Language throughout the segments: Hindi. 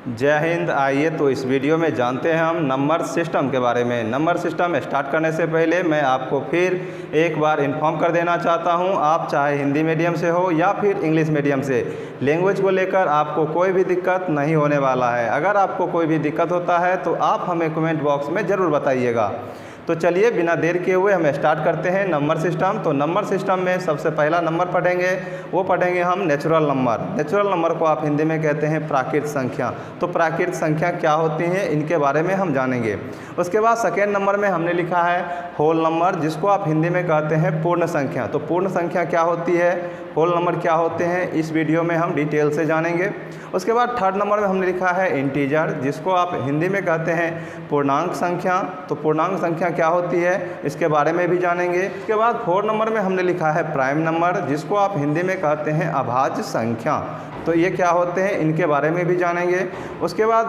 जय हिंद। आइए तो इस वीडियो में जानते हैं हम नंबर सिस्टम के बारे में। नंबर सिस्टम स्टार्ट करने से पहले मैं आपको फिर एक बार इन्फॉर्म कर देना चाहता हूं, आप चाहे हिंदी मीडियम से हो या फिर इंग्लिश मीडियम से, लैंग्वेज को लेकर आपको कोई भी दिक्कत नहीं होने वाला है। अगर आपको कोई भी दिक्कत होता है तो आप हमें कमेंट बॉक्स में ज़रूर बताइएगा। तो चलिए बिना देर किए हुए हम स्टार्ट करते हैं नंबर सिस्टम। तो नंबर सिस्टम में सबसे पहला नंबर पढ़ेंगे, वो पढ़ेंगे हम नेचुरल नंबर। नेचुरल नंबर को आप हिंदी में कहते हैं प्राकृत संख्या। तो प्राकृत संख्या क्या होती हैं, इनके बारे में हम जानेंगे। उसके बाद सेकेंड नंबर में हमने लिखा है होल नंबर, जिसको आप हिंदी में कहते हैं पूर्ण संख्या। तो पूर्ण संख्या क्या होती है, होल नंबर क्या होते हैं, इस वीडियो में हम डिटेल से जानेंगे। उसके बाद थर्ड नंबर में हमने लिखा है इंटीजर, जिसको आप हिंदी में कहते हैं पूर्णांक संख्या। तो पूर्णांक संख्या क्या होती है, इसके बारे में भी जानेंगे। उसके बाद फोर्थ नंबर में हमने लिखा है प्राइम नंबर, जिसको आप हिंदी में कहते हैं अभाज्य संख्या। तो ये क्या होते हैं, इनके बारे में भी जानेंगे। उसके बाद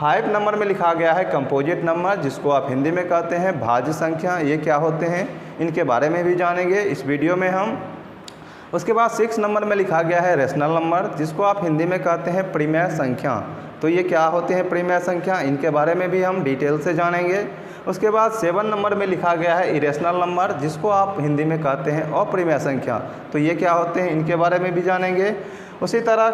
5 नंबर में लिखा गया है कंपोजिट नंबर, जिसको आप हिंदी में कहते हैं भाज्य संख्या। ये क्या होते हैं, इनके बारे में भी जानेंगे इस वीडियो में हम। उसके बाद 6 नंबर में लिखा गया है रेशनल नंबर, जिसको आप हिंदी में कहते हैं परिमेय संख्या। तो ये क्या होते हैं परिमेय संख्या, इनके बारे में भी हम डिटेल से जानेंगे। उसके बाद 7 नंबर में लिखा गया है इरेशनल नंबर, जिसको आप हिंदी में कहते हैं अपरिमेय संख्या। तो ये क्या होते हैं, इनके बारे में भी जानेंगे। उसी तरह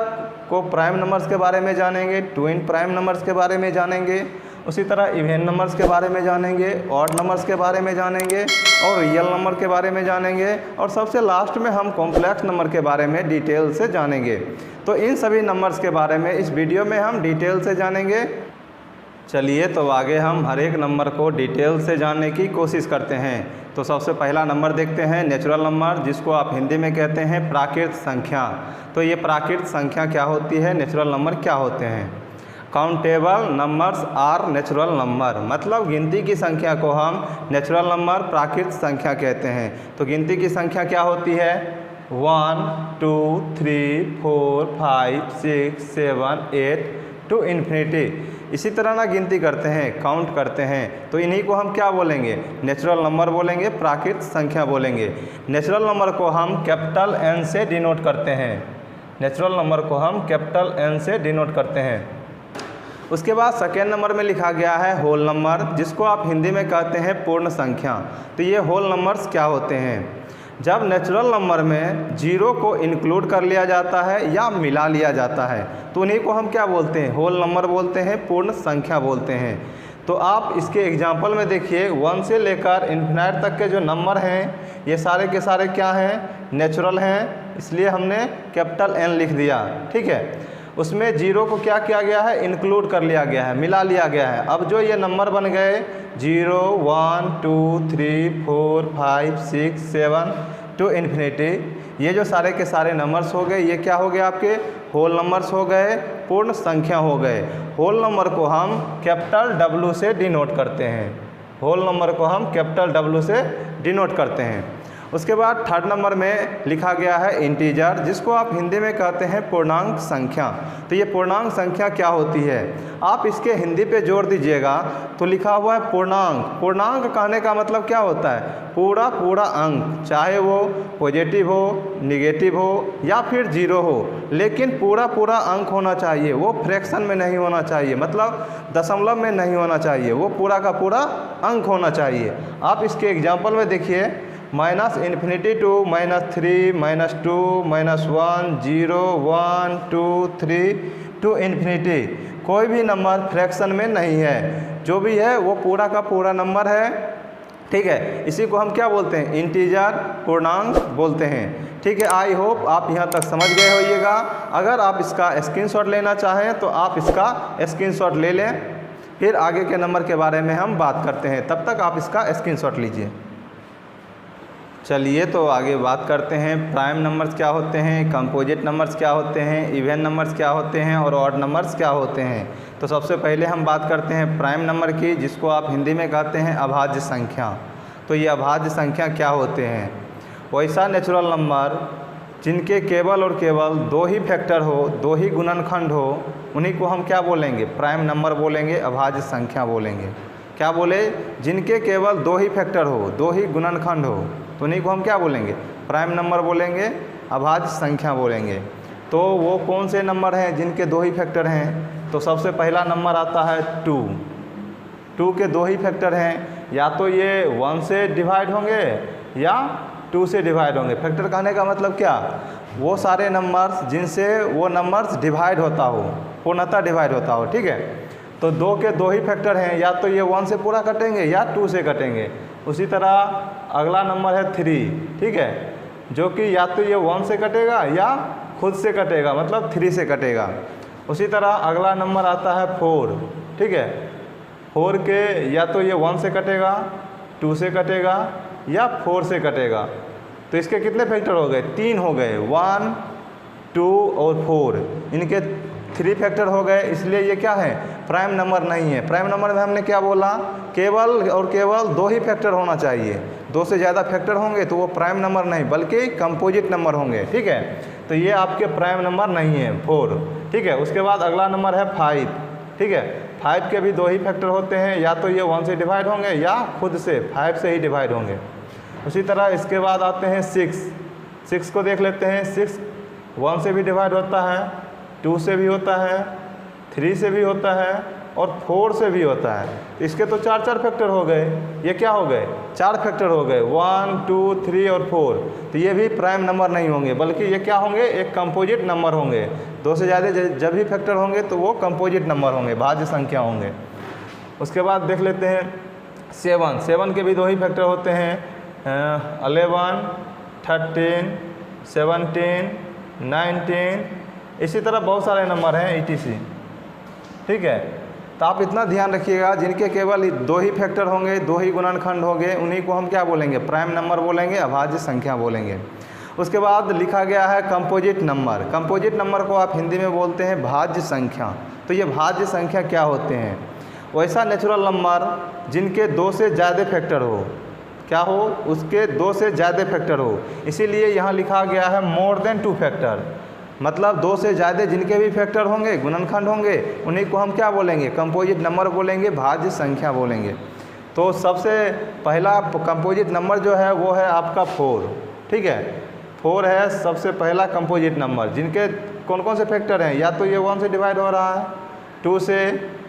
को प्राइम नंबर्स के बारे में जानेंगे, ट्विन प्राइम नंबर्स के बारे में जानेंगे। उसी तरह इवन नंबर्स के बारे में जानेंगे, ऑड नंबर्स के बारे में जानेंगे और रियल नंबर के बारे में जानेंगे। और सबसे लास्ट में हम कॉम्प्लेक्स नंबर के बारे में डिटेल से जानेंगे। तो इन सभी नंबर्स के बारे में इस वीडियो में हम डिटेल से जानेंगे। चलिए तो आगे हम हर एक नंबर को डिटेल से जानने की कोशिश करते हैं। तो सबसे पहला नंबर देखते हैं नेचुरल नंबर, जिसको आप हिंदी में कहते हैं प्राकृत संख्या। तो ये प्राकृत संख्या क्या होती है, नेचुरल नंबर क्या होते हैं। Countable numbers are natural number, मतलब गिनती की संख्या को हम नेचुरल नंबर प्राकृत संख्या कहते हैं। तो गिनती की संख्या क्या होती है, 1 2 3 4 5 6 7 8 टू इन्फिनिटी। इसी तरह ना गिनती करते हैं, काउंट करते हैं। तो इन्हीं को हम क्या बोलेंगे, नेचुरल नंबर बोलेंगे, प्राकृत संख्या बोलेंगे। नेचुरल नंबर को हम कैपिटल एन से डिनोट करते हैं। नेचुरल नंबर को हम कैपिटल एन से डिनोट करते हैं। उसके बाद सेकेंड नंबर में लिखा गया है होल नंबर, जिसको आप हिंदी में कहते हैं पूर्ण संख्या। तो ये होल नंबर्स क्या होते हैं, जब नेचुरल नंबर में जीरो को इंक्लूड कर लिया जाता है या मिला लिया जाता है, तो उन्हीं को हम क्या बोलते हैं, होल नंबर बोलते हैं, पूर्ण संख्या बोलते हैं। तो आप इसके एग्जाम्पल में देखिए 1 से लेकर इन्फिनाइट तक के जो नंबर हैं, ये सारे के सारे क्या हैं, नेचुरल हैं, इसलिए हमने कैपिटल एन लिख दिया। ठीक है, उसमें जीरो को क्या किया गया है, इंक्लूड कर लिया गया है, मिला लिया गया है। अब जो ये नंबर बन गए 0 1 2 3 4 5 6 7 टू इन्फिनिटी, ये जो सारे के सारे नंबर्स हो गए, ये क्या हो गए, आपके होल नंबर्स हो गए, पूर्ण संख्या हो गए। होल नंबर को हम कैपिटल W से डिनोट करते हैं। होल नंबर को हम कैपिटल W से डिनोट करते हैं। उसके बाद थर्ड नंबर में लिखा गया है इंटीजर, जिसको आप हिंदी में कहते हैं पूर्णांक संख्या। तो ये पूर्णांक संख्या क्या होती है, आप इसके हिंदी पे जोर दीजिएगा तो लिखा हुआ है पूर्णांक। पूर्णांक कहने का मतलब क्या होता है, पूरा पूरा अंक, चाहे वो पॉजिटिव हो, निगेटिव हो या फिर जीरो हो, लेकिन पूरा पूरा अंक होना चाहिए। वो फ्रैक्शन में नहीं होना चाहिए, मतलब दशमलव में नहीं होना चाहिए, वो पूरा का पूरा अंक होना चाहिए। आप इसके एग्जाम्पल में देखिए, -इन्फिनिटी टू -3 -2 -1 0 1 2 3 टू इन्फिनिटी। कोई भी नंबर फ्रैक्शन में नहीं है, जो भी है वो पूरा का पूरा नंबर है। ठीक है, इसी को हम क्या बोलते हैं, इंटीजर, पूर्णांक बोलते हैं। ठीक है, आई होप आप यहाँ तक समझ गए होइएगा। अगर आप इसका स्क्रीनशॉट लेना चाहें तो आप इसका स्क्रीनशॉट ले लें, फिर आगे के नंबर के बारे में हम बात करते हैं। तब तक आप इसका स्क्रीनशॉट लीजिए। चलिए तो आगे बात करते हैं प्राइम नंबर्स क्या होते हैं, कंपोजिट नंबर्स क्या होते हैं, इवन नंबर्स क्या होते हैं और ऑड नंबर्स क्या होते हैं। तो सबसे पहले हम बात करते हैं प्राइम नंबर की, जिसको आप हिंदी में कहते हैं अभाज्य संख्या। तो ये अभाज्य संख्या क्या होते हैं, वैसा नेचुरल नंबर जिनके केवल और केवल 2 ही फैक्टर हो, 2 ही गुणनखंड हो, उन्हीं को हम क्या बोलेंगे, प्राइम नंबर बोलेंगे, अभाज्य संख्या बोलेंगे। क्या बोले, जिनके केवल 2 ही फैक्टर हो, 2 ही गुणनखंड हो, तो उन्हीं को हम क्या बोलेंगे, प्राइम नंबर बोलेंगे, अभाज्य संख्या बोलेंगे। तो वो कौन से नंबर हैं जिनके 2 ही फैक्टर हैं, तो सबसे पहला नंबर आता है 2। 2 के दो ही फैक्टर हैं, या तो ये 1 से डिवाइड होंगे या 2 से डिवाइड होंगे। फैक्टर कहने का मतलब क्या, वो सारे नंबर्स जिनसे वो नंबर्स डिवाइड होता हो, पूर्णतः डिवाइड होता हो, ठीक है। तो 2 के दो ही फैक्टर हैं, या तो ये 1 से पूरा कटेंगे या 2 से कटेंगे। उसी तरह अगला नंबर है 3, ठीक है, जो कि या तो ये 1 से कटेगा या खुद से कटेगा, मतलब 3 से कटेगा। उसी तरह अगला नंबर आता है 4, ठीक है। 4 के या तो ये 1 से कटेगा, 2 से कटेगा या 4 से कटेगा। तो इसके कितने फैक्टर हो गए, 3 हो गए, 1, 2 और 4, इनके 3 फैक्टर हो गए। इसलिए ये क्या है, प्राइम नंबर नहीं है। प्राइम नंबर में हमने क्या बोला, केवल और केवल 2 ही फैक्टर होना चाहिए। 2 से ज़्यादा फैक्टर होंगे तो वो प्राइम नंबर नहीं बल्कि कंपोजिट नंबर होंगे, ठीक है। तो ये आपके प्राइम नंबर नहीं है 4, ठीक है। उसके बाद अगला नंबर है 5, ठीक है। 5 के भी 2 ही फैक्टर होते हैं, या तो ये 1 से डिवाइड होंगे या खुद से 5 से ही डिवाइड होंगे। उसी तरह इसके बाद आते हैं 6 को देख लेते हैं। 6 1 से भी डिवाइड होता है, 2 से भी होता है, 3 से भी होता है और 4 से भी होता है। तो इसके तो 4 फैक्टर हो गए। ये क्या हो गए, 4 फैक्टर हो गए, 1, 2, 3 और 4। तो ये भी प्राइम नंबर नहीं होंगे बल्कि ये क्या होंगे, एक कंपोजिट नंबर होंगे। 2 से ज़्यादा जब भी फैक्टर होंगे तो वो कंपोजिट नंबर होंगे, भाज्य संख्या होंगे। उसके बाद देख लेते हैं 7 के भी 2 ही फैक्टर होते हैं, 11, 13, 17, 19, इसी तरह बहुत सारे नंबर हैं ETC, ठीक है। तो आप इतना ध्यान रखिएगा, जिनके केवल 2 ही फैक्टर होंगे, 2 ही गुणनखंड होंगे, उन्हीं को हम क्या बोलेंगे, प्राइम नंबर बोलेंगे, अभाज्य संख्या बोलेंगे। उसके बाद लिखा गया है कंपोजिट नंबर। कंपोजिट नंबर को आप हिंदी में बोलते हैं भाज्य संख्या। तो ये भाज्य संख्या क्या होते हैं, वैसा नेचुरल नंबर जिनके 2 से ज़्यादा फैक्टर हो, क्या हो, उसके 2 से ज़्यादा फैक्टर हो। इसीलिए यहाँ लिखा गया है मोर देन 2 फैक्टर, मतलब 2 से ज़्यादा जिनके भी फैक्टर होंगे, गुणनखंड होंगे, उन्हीं को हम क्या बोलेंगे, कंपोजिट नंबर बोलेंगे, भाज्य संख्या बोलेंगे। तो सबसे पहला कंपोजिट नंबर जो है वो है आपका 4, ठीक है। 4 है सबसे पहला कंपोजिट नंबर, जिनके कौन कौन से फैक्टर हैं, या तो ये 1 से डिवाइड हो रहा है, 2 से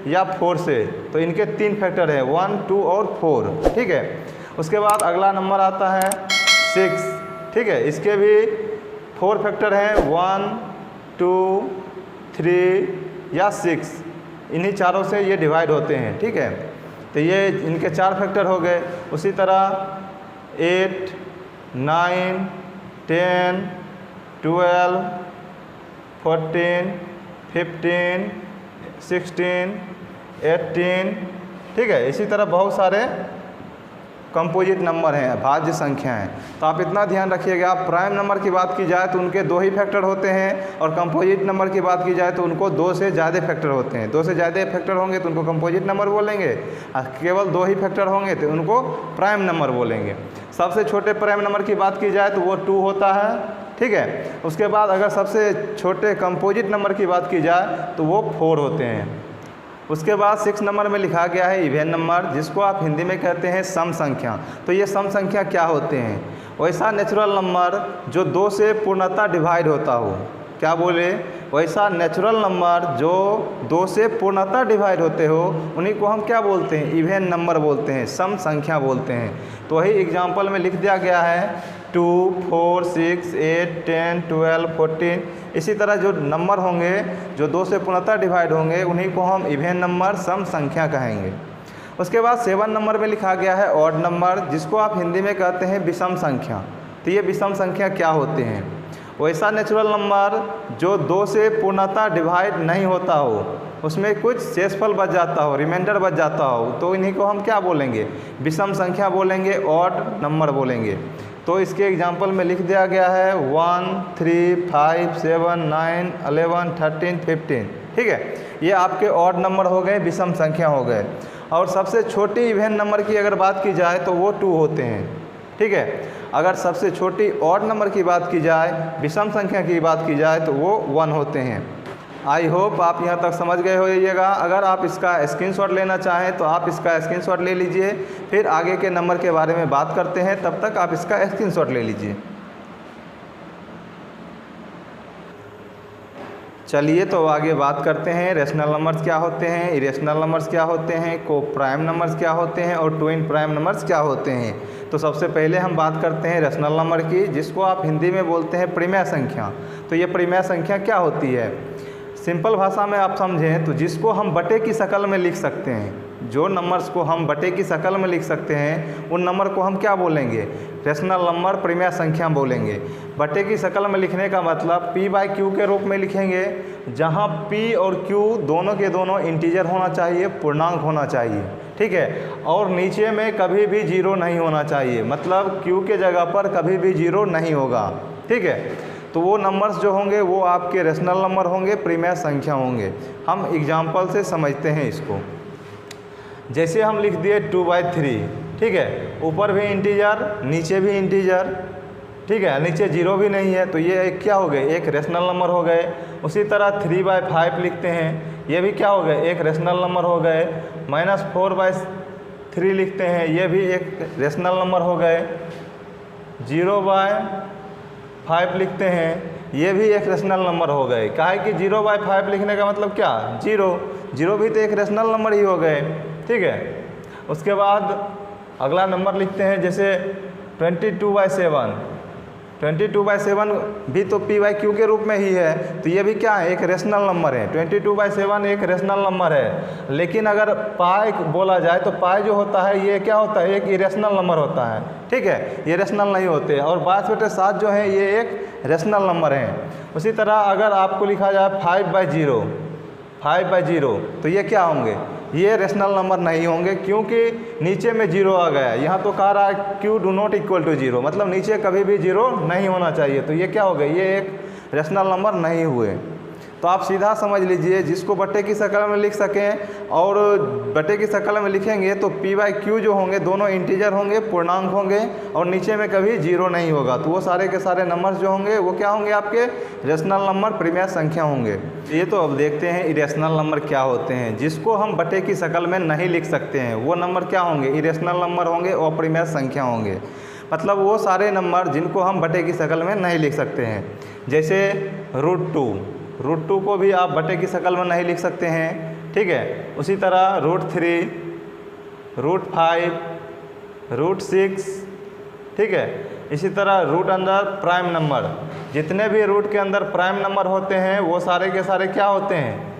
या 4 से। तो इनके 3 फैक्टर हैं, 1, 2 और 4, ठीक है। उसके बाद अगला नंबर आता है 6, ठीक है। इसके भी 4 फैक्टर हैं, 1, 2, 3 या 6, इन्हीं चारों से ये डिवाइड होते हैं, ठीक है। तो ये इनके 4 फैक्टर हो गए। उसी तरह 8, 9, 10, 12, 14, 15, 16, 18, ठीक है। इसी तरह बहुत सारे कंपोजिट नंबर हैं, भाज्य संख्या हैं। तो आप इतना ध्यान रखिएगा, प्राइम नंबर की बात की जाए तो उनके 2 ही फैक्टर होते हैं, और कंपोजिट नंबर की बात की जाए तो उनको 2 से ज़्यादा फैक्टर होते हैं। 2 से ज़्यादा फैक्टर होंगे तो उनको कंपोजिट नंबर बोलेंगे, और केवल 2 ही फैक्टर होंगे तो उनको प्राइम नंबर बोलेंगे। सबसे छोटे प्राइम नंबर की बात की जाए तो वो 2 होता है, ठीक है। उसके बाद अगर सबसे छोटे कंपोजिट नंबर की बात की जाए तो वो 4 होते हैं। उसके बाद 6 नंबर में लिखा गया है इवेन नंबर, जिसको आप हिंदी में कहते हैं सम संख्या। तो ये सम संख्या क्या होते हैं, वैसा नेचुरल नंबर जो 2 से पूर्णतः डिवाइड होता हो, क्या बोले, वैसा नेचुरल नंबर जो 2 से पूर्णतः डिवाइड होते हो, उन्हीं को हम क्या बोलते हैं, इवेन नंबर बोलते हैं, सम संख्या बोलते हैं। तो वही एग्जाम्पल में लिख दिया गया है 2, 4, 6, 8, 10, 12, 14। इसी तरह जो नंबर होंगे जो 2 से पूर्णतः डिवाइड होंगे, उन्हीं को हम इवेन नंबर, सम संख्या कहेंगे। उसके बाद 7 नंबर में लिखा गया है ऑड नंबर, जिसको आप हिंदी में कहते हैं विषम संख्या। तो ये विषम संख्या क्या होते हैं, वैसा नेचुरल नंबर जो 2 से पूर्णतः डिवाइड नहीं होता हो, उसमें कुछ शेषफल बच जाता हो, रिमाइंडर बच जाता हो, तो इन्हीं को हम क्या बोलेंगे, विषम संख्या बोलेंगे, ऑड नंबर बोलेंगे। तो इसके एग्जाम्पल में लिख दिया गया है 1, 3, 5, 7, 9, 11, 13, 15, ठीक है। ये आपके ऑड नंबर हो गए, विषम संख्या हो गए। और सबसे छोटी इवेन नंबर की अगर बात की जाए तो वो 2 होते हैं, ठीक है। अगर सबसे छोटी ऑड नंबर की बात की जाए, विषम संख्या की बात की जाए, तो वो 1 होते हैं। आई होप आप यहाँ तक समझ गए होइएगा। अगर आप इसका स्क्रीनशॉट लेना चाहें तो आप इसका स्क्रीनशॉट ले लीजिए, फिर आगे के नंबर के बारे में बात करते हैं, तब तक आप इसका स्क्रीनशॉट ले लीजिए। चलिए तो आगे बात करते हैं रेशनल नंबर्स क्या होते हैं, इरेशनल नंबर्स क्या होते हैं, को प्राइम नंबर्स क्या होते हैं और ट्विन प्राइम नंबर्स क्या होते हैं। तो सबसे पहले हम बात करते हैं रेशनल नंबर की, जिसको आप हिंदी में बोलते हैं परिमेय संख्या। तो ये परिमेय संख्या क्या होती है? सिंपल भाषा में आप समझें तो जिसको हम बटे की शक्ल में लिख सकते हैं, जो नंबर्स को हम बटे की शक्ल में लिख सकते हैं उन नंबर को हम क्या बोलेंगे? रेशनल नंबर परिमेय संख्या बोलेंगे। बटे की शक्ल में लिखने का मतलब p/q के रूप में लिखेंगे, जहां p और q दोनों के दोनों इंटीजर होना चाहिए, पूर्णांक होना चाहिए, ठीक है। और नीचे में कभी भी जीरो नहीं होना चाहिए, मतलब q के जगह पर कभी भी जीरो नहीं होगा, ठीक है। तो वो नंबर्स जो होंगे वो आपके रेशनल नंबर होंगे, परिमेय संख्या होंगे। हम एग्जाम्पल से समझते हैं इसको। जैसे हम लिख दिए 2/3, ठीक है, ऊपर भी इंटीजर नीचे भी इंटीजर, ठीक है, नीचे जीरो भी नहीं है, तो ये क्या हो गए? एक रेशनल नंबर हो गए। उसी तरह 3/5 लिखते हैं, ये भी क्या हो गए? एक रेशनल नंबर हो गए। -4/3 लिखते हैं, ये भी एक रेशनल नंबर हो गए। 0/5 लिखते हैं, ये भी एक रेशनल नंबर हो गए। काहे कि 0/5 लिखने का मतलब क्या? जीरो भी तो एक रेशनल नंबर ही हो गए, ठीक है। उसके बाद अगला नंबर लिखते हैं जैसे 22/7। 22/7 भी तो p/q के रूप में ही है, तो ये भी क्या है? एक रेशनल नंबर है। 22/7 एक रेशनल नंबर है, लेकिन अगर पाई बोला जाए तो पाई जो होता है ये क्या होता है? एक इरेशनल नंबर होता है, ठीक है, ये रेशनल नहीं होते। और 22/7 जो है ये एक रेशनल नंबर है। उसी तरह अगर आपको लिखा जाए 5/0 तो ये क्या होंगे? ये रेशनल नंबर नहीं होंगे, क्योंकि नीचे में जीरो आ गया। यहाँ तो कह रहा है q do not equal to zero, मतलब नीचे कभी भी जीरो नहीं होना चाहिए, तो ये क्या हो गए? ये एक रेशनल नंबर नहीं हुए। तो आप सीधा समझ लीजिए, जिसको बटे की शक्ल में लिख सकें और बटे की शक्ल में लिखेंगे तो p/q जो होंगे दोनों इंटीजर होंगे, पूर्णांक होंगे, और नीचे में कभी जीरो नहीं होगा। तो वो सारे के सारे नंबर्स जो होंगे वो क्या होंगे? आपके रेशनल नंबर, परिमेय संख्या होंगे। ये तो अब देखते हैं इरेशनल नंबर क्या होते हैं। जिसको हम बटे की शक्ल में नहीं लिख सकते हैं वो नंबर क्या होंगे? इरेशनल नंबर होंगे और परिमेय संख्या होंगे। मतलब वो सारे नंबर जिनको हम बटे की शक्ल में नहीं लिख सकते हैं। जैसे √2 को भी आप बटे की शक्ल में नहीं लिख सकते हैं, ठीक है। उसी तरह √3, √5, √6, ठीक है। इसी तरह रूट अंदर प्राइम नंबर, जितने भी रूट के अंदर प्राइम नंबर होते हैं वो सारे के सारे क्या होते हैं?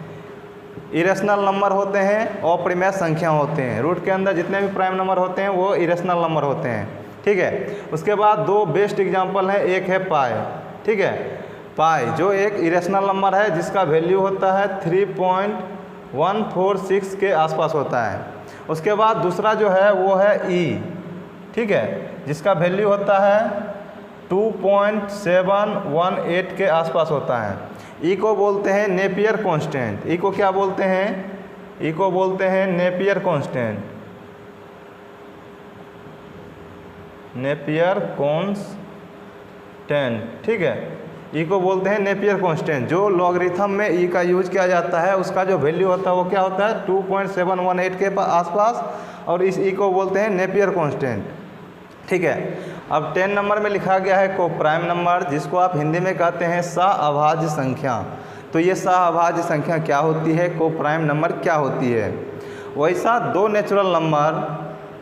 इरेशनल नंबर होते हैं और परिमेय संख्या होते हैं। रूट के अंदर जितने भी प्राइम नंबर होते हैं वो इरेशनल नंबर होते हैं, ठीक है। उसके बाद दो बेस्ट एग्जाम्पल हैं, एक है पाई, ठीक है। पाई जो एक इरेशनल नंबर है जिसका वैल्यू होता है 3.146 के आसपास होता है। उसके बाद दूसरा जो है वो है ई, ठीक है, जिसका वैल्यू होता है 2.718 के आसपास होता है। ई को बोलते हैं नेपियर कांस्टेंट। ई को क्या बोलते हैं? ई को बोलते हैं नेपियर कांस्टेंट, नेपियर कांस्टेंट, ठीक है। ई को बोलते हैं नेपियर कांस्टेंट। जो लॉगरिथम में ई का यूज किया जाता है उसका जो वैल्यू होता है वो क्या होता है? 2.718 के आसपास, और इस ई को बोलते हैं नेपियर कांस्टेंट, ठीक है। अब 10 नंबर में लिखा गया है को प्राइम नंबर, जिसको आप हिंदी में कहते हैं सहअभाज्य संख्या। तो ये सहअभाज्य संख्या क्या होती है? को प्राइम नंबर क्या होती है? वैसा दो नेचुरल नंबर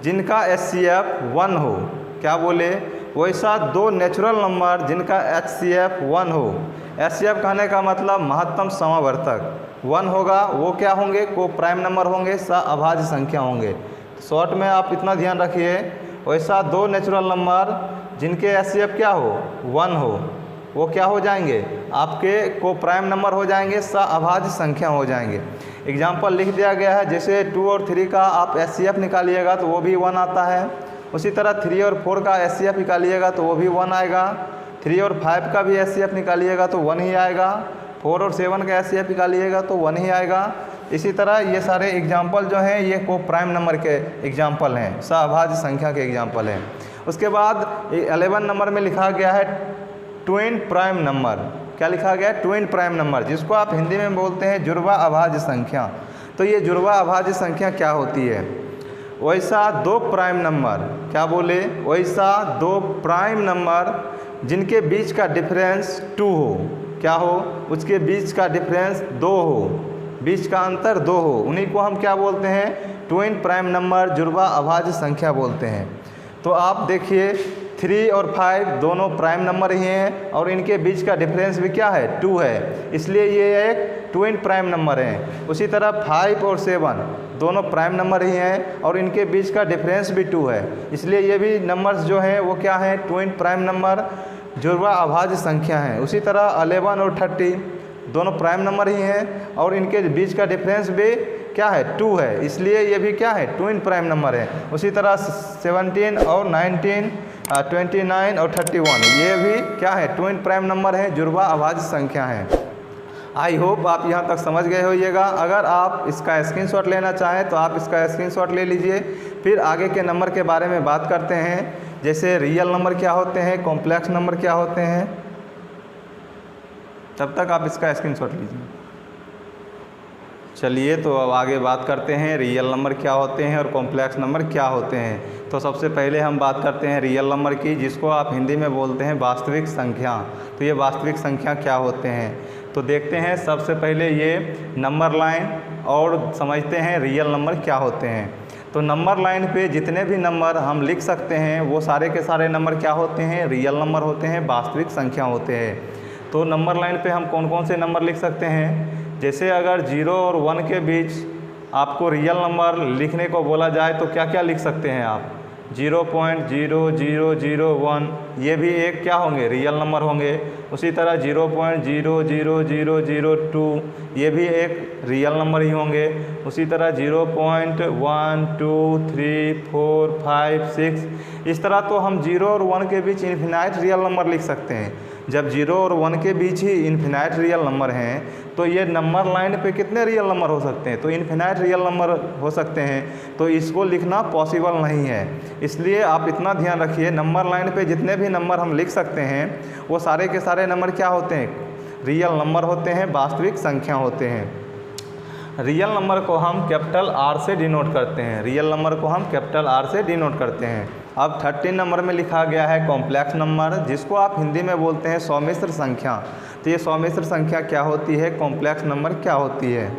जिनका HCF 1 हो, क्या बोले? वैसा दो नेचुरल नंबर जिनका HCF 1 हो। HCF कहने का मतलब महत्तम समावर्तक 1 होगा, वो क्या होंगे? को प्राइम नंबर होंगे, सहअभाज्य संख्या होंगे। शॉर्ट में आप इतना ध्यान रखिए, वैसा दो नेचुरल नंबर जिनके HCF क्या हो? 1 हो, वो क्या हो जाएंगे? आपके को प्राइम नंबर हो जाएंगे, सहअभाज्य संख्या हो जाएंगे। एग्जाम्पल लिख दिया गया है, जैसे 2 और 3 का आप HCF निकालिएगा तो वो भी 1 आता है। उसी तरह 3 और 4 का HCF निकालिएगा तो वो भी 1 आएगा। 3 और 5 का भी HCF निकालिएगा तो 1 ही आएगा। 4 और 7 का HCF निकालिएगा तो 1 ही आएगा। इसी तरह ये सारे एग्जाम्पल जो हैं ये को प्राइम नंबर के एग्जाम्पल हैं, सहअभाज्य संख्या के एग्जाम्पल हैं। उसके बाद 11 नंबर में लिखा गया है ट्विन प्राइम नंबर। क्या लिखा गया है? ट्विन प्राइम नंबर, जिसको आप हिंदी में बोलते हैं जुड़वा अभाज्य संख्या। तो ये जुड़वा अभाज्य संख्या क्या होती है? वैसा दो प्राइम नंबर, क्या बोले? वैसा दो प्राइम नंबर जिनके बीच का डिफरेंस 2 हो, क्या हो, उसके बीच का डिफरेंस 2 हो, बीच का अंतर 2 हो, उन्हीं को हम क्या बोलते हैं, ट्विन प्राइम नंबर, जुड़वा अभाज्य संख्या बोलते हैं। तो आप देखिए 3 और 5 दोनों प्राइम नंबर ही हैं और इनके बीच का डिफरेंस भी क्या है, 2 है, इसलिए ये एक ट्विन प्राइम नंबर हैं। उसी तरह 5 और 7 दोनों प्राइम नंबर ही हैं और इनके बीच का डिफरेंस भी 2 है, इसलिए ये भी नंबर्स जो हैं वो क्या हैं, ट्विन प्राइम नंबर, जुड़वा अभाज्य संख्या हैं। उसी तरह 11 और 30 दोनों प्राइम नंबर ही हैं और इनके बीच का डिफरेंस भी क्या है, 2 है, इसलिए ये भी क्या है, ट्विन प्राइम नंबर है। उसी तरह 17 और 19, 29 और 31 ये भी क्या है, ट्विन प्राइम नंबर है, जुड़वा अभाज्य संख्या हैं। आई होप आप यहाँ तक समझ गए होइएगा। अगर आप इसका स्क्रीनशॉट लेना चाहें तो आप इसका स्क्रीनशॉट ले लीजिए। फिर आगे के नंबर के बारे में बात करते हैं, जैसे रियल नंबर क्या होते हैं, कॉम्प्लेक्स नंबर क्या होते हैं, तब तक आप इसका स्क्रीनशॉट लीजिए। चलिए तो अब आगे बात करते हैं रियल नंबर क्या होते हैं और कॉम्प्लेक्स नंबर क्या होते हैं। तो सबसे पहले हम बात करते हैं रियल नंबर की, जिसको आप हिंदी में बोलते हैं वास्तविक संख्या। तो ये वास्तविक संख्या क्या होते हैं, तो देखते हैं। सबसे पहले ये नंबर लाइन और समझते हैं रियल नंबर क्या होते हैं। तो नंबर लाइन पे जितने भी नंबर हम लिख सकते हैं वो सारे के सारे नंबर क्या होते हैं, रियल नंबर होते हैं, वास्तविक संख्या होते हैं। तो नंबर लाइन पे हम कौन कौन से नंबर लिख सकते हैं, जैसे अगर 0 और 1 के बीच आपको रियल नंबर लिखने को बोला जाए तो क्या क्या लिख सकते हैं आप, 0.0001 ये भी एक क्या होंगे, रियल नंबर होंगे। उसी तरह 0.000002 ये भी एक रियल नंबर ही होंगे। उसी तरह 0.1 2 3 4 5 6 इस तरह तो हम 0 और 1 के बीच इन्फिनाइट रियल नंबर लिख सकते हैं। जब 0 और 1 के बीच ही इन्फिनाइट रियल नंबर हैं तो ये नंबर लाइन पे कितने रियल नंबर हो सकते हैं, तो इन्फिनाइट रियल नंबर हो सकते हैं। तो इसको लिखना पॉसिबल नहीं है, इसलिए आप इतना ध्यान रखिए, नंबर लाइन पे जितने भी नंबर हम लिख सकते हैं वो सारे के सारे नंबर क्या होते हैं, रियल नंबर होते हैं, वास्तविक संख्या होते हैं। रियल नंबर को हम कैपिटल R से डिनोट करते हैं, रियल नंबर को हम कैपिटल R से डिनोट करते हैं। अब 13 नंबर में लिखा गया है कॉम्प्लेक्स नंबर, जिसको आप हिंदी में बोलते हैं सौमिश्र संख्या। तो ये सौमिश्र संख्या क्या होती है, कॉम्प्लेक्स नंबर क्या होती है,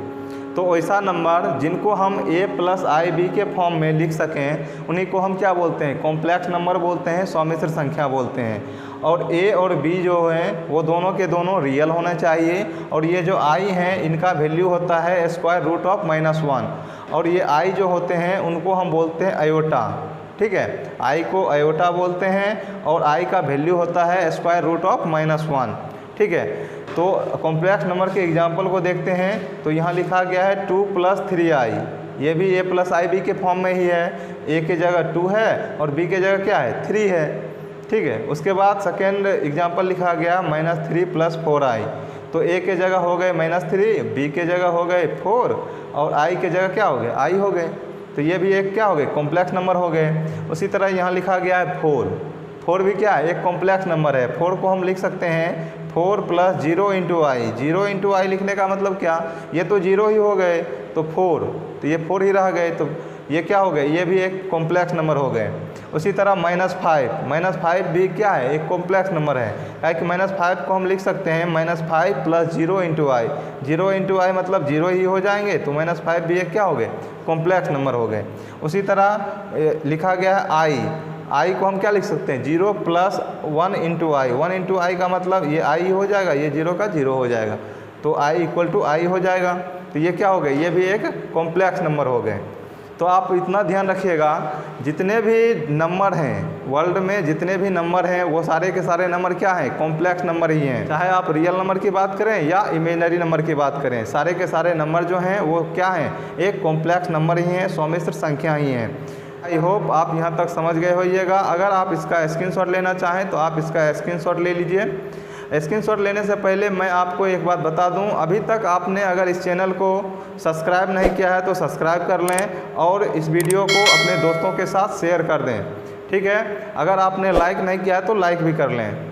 तो ऐसा नंबर जिनको हम a + i b के फॉर्म में लिख सकें उन्हीं को हम क्या बोलते हैं, कॉम्प्लेक्स नंबर बोलते हैं, सौमिश्र संख्या बोलते हैं। और a और b जो हैं वो दोनों के दोनों रियल होना चाहिए। और ये जो i हैं इनका वैल्यू होता है √(-1) और ये i जो होते हैं उनको हम बोलते हैं आयोटा, ठीक है, i को आयोटा बोलते हैं और i का वैल्यू होता है √(-1), ठीक है। तो कॉम्प्लेक्स नंबर के एग्जाम्पल को देखते हैं। तो यहाँ लिखा गया है 2 + 3i, ये भी a + ib के फॉर्म में ही है, a के जगह 2 है और b के जगह क्या है, 3 है, ठीक है। उसके बाद सेकेंड एग्जाम्पल लिखा गया -3 + 4i, तो a के जगह हो गए -3, b के जगह हो गए 4 और i के जगह क्या हो गए, i हो गए। तो ये भी एक क्या हो गए, कॉम्प्लेक्स नंबर हो गए। उसी तरह यहाँ लिखा गया है 4 भी क्या है, एक कॉम्प्लेक्स नंबर है। 4 को हम लिख सकते हैं 4 + 0 × i, 0 × i लिखने का मतलब क्या, ये तो 0 ही हो गए तो 4, तो ये 4 ही रह गए, तो ये क्या हो गए, ये भी एक कॉम्प्लेक्स नंबर हो गए। उसी तरह -5 भी क्या है, एक कॉम्प्लेक्स नंबर है, क्या कि -5 को हम लिख सकते हैं -5 + 0 × i, 0 × i मतलब 0 ही हो जाएंगे, तो -5 भी एक क्या हो गए, कॉम्प्लेक्स नंबर हो गए। उसी तरह लिखा गया है i को हम क्या लिख सकते हैं, 0 + 1 × i, 1 × i का मतलब ये i हो जाएगा, ये 0 का 0 हो जाएगा, तो i = i हो जाएगा। तो ये क्या हो गए, ये भी एक कॉम्प्लेक्स नंबर हो गए। तो आप इतना ध्यान रखिएगा, जितने भी नंबर हैं वर्ल्ड में, जितने भी नंबर हैं वो सारे के सारे नंबर क्या हैं, कॉम्प्लेक्स नंबर ही हैं। चाहे आप रियल नंबर की बात करें या इमेजिनरी नंबर की बात करें, सारे के सारे नंबर जो हैं वो क्या हैं, एक कॉम्प्लेक्स नंबर ही हैं, सौमिश्र संख्या ही हैं। आई होप आप यहाँ तक समझ गए होइएगा। अगर आप इसका स्क्रीनशॉट लेना चाहें तो आप इसका स्क्रीनशॉट ले लीजिए। स्क्रीनशॉट लेने से पहले मैं आपको एक बात बता दूं, अभी तक आपने अगर इस चैनल को सब्सक्राइब नहीं किया है तो सब्सक्राइब कर लें और इस वीडियो को अपने दोस्तों के साथ शेयर कर दें, ठीक है। अगर आपने लाइक नहीं किया है तो लाइक भी कर लें।